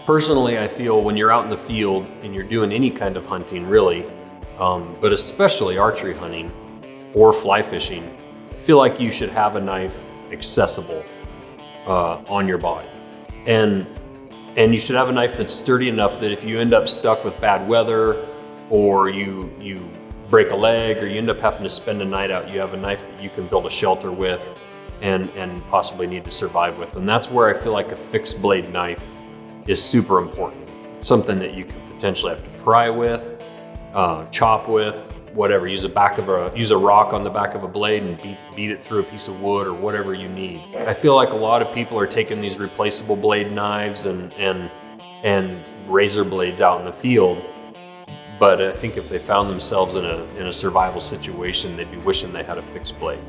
Personally, I feel when you're out in the field and you're doing any kind of hunting, really, but especially archery hunting or fly fishing, I feel like you should have a knife accessible on your body. And you should have a knife that's sturdy enough that if you end up stuck with bad weather, or you break a leg, or you end up having to spend a night out, you have a knife that you can build a shelter with and possibly need to survive with. And that's where I feel like a fixed blade knife is super important. It's something that you could potentially have to pry with, chop with, whatever. Use a rock on the back of a blade and beat it through a piece of wood or whatever you need. I feel like a lot of people are taking these replaceable blade knives and razor blades out in the field, but I think if they found themselves in a survival situation, they'd be wishing they had a fixed blade.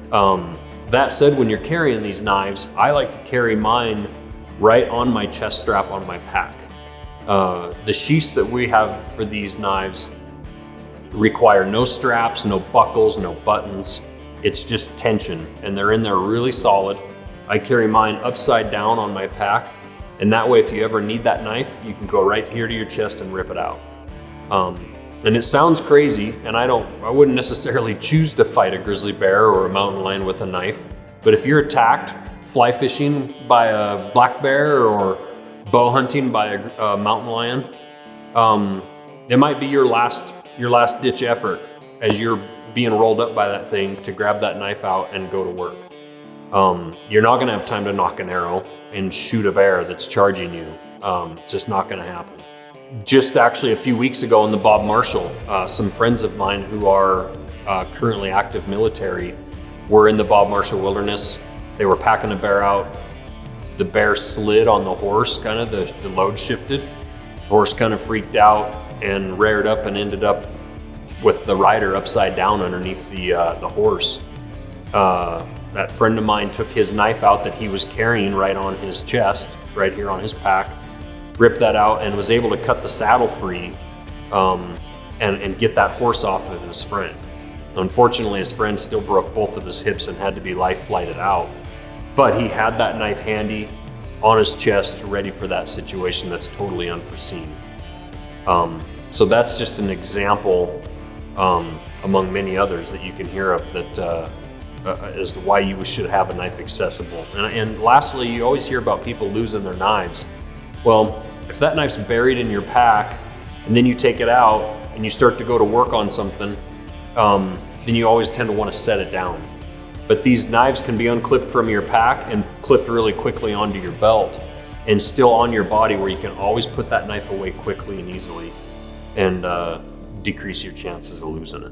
That said, when you're carrying these knives, I like to carry mine right on my chest strap on my pack. The sheaths that we have for these knives require no straps, no buckles, no buttons. It's just tension, and they're in there really solid. I carry mine upside down on my pack, and that way if you ever need that knife, you can go right here to your chest and rip it out. And it sounds crazy, and I wouldn't necessarily choose to fight a grizzly bear or a mountain lion with a knife, but if you're attacked fly fishing by a black bear or bow hunting by a mountain lion, it might be your last ditch effort as you're being rolled up by that thing to grab that knife out and go to work. You're not gonna have time to knock an arrow and shoot a bear that's charging you. It's just not gonna happen. Just actually a few weeks ago in the Bob Marshall, some friends of mine who are currently active military were in the Bob Marshall Wilderness. They were packing a bear out. The bear slid on the horse, kind of the load shifted. The horse kind of freaked out and reared up and ended up with the rider upside down underneath the horse. That friend of mine took his knife out that he was carrying right on his chest, right here on his pack, ripped that out and was able to cut the saddle free and get that horse off of his friend. Unfortunately, his friend still broke both of his hips and had to be life flighted out. But he had that knife handy on his chest, ready for that situation that's totally unforeseen. So that's just an example among many others that you can hear of that as to why you should have a knife accessible. And lastly, you always hear about people losing their knives. Well, if that knife's buried in your pack and then you take it out and you start to go to work on something, then you always tend to want to set it down. But these knives can be unclipped from your pack and clipped really quickly onto your belt and still on your body, where you can always put that knife away quickly and easily and decrease your chances of losing it.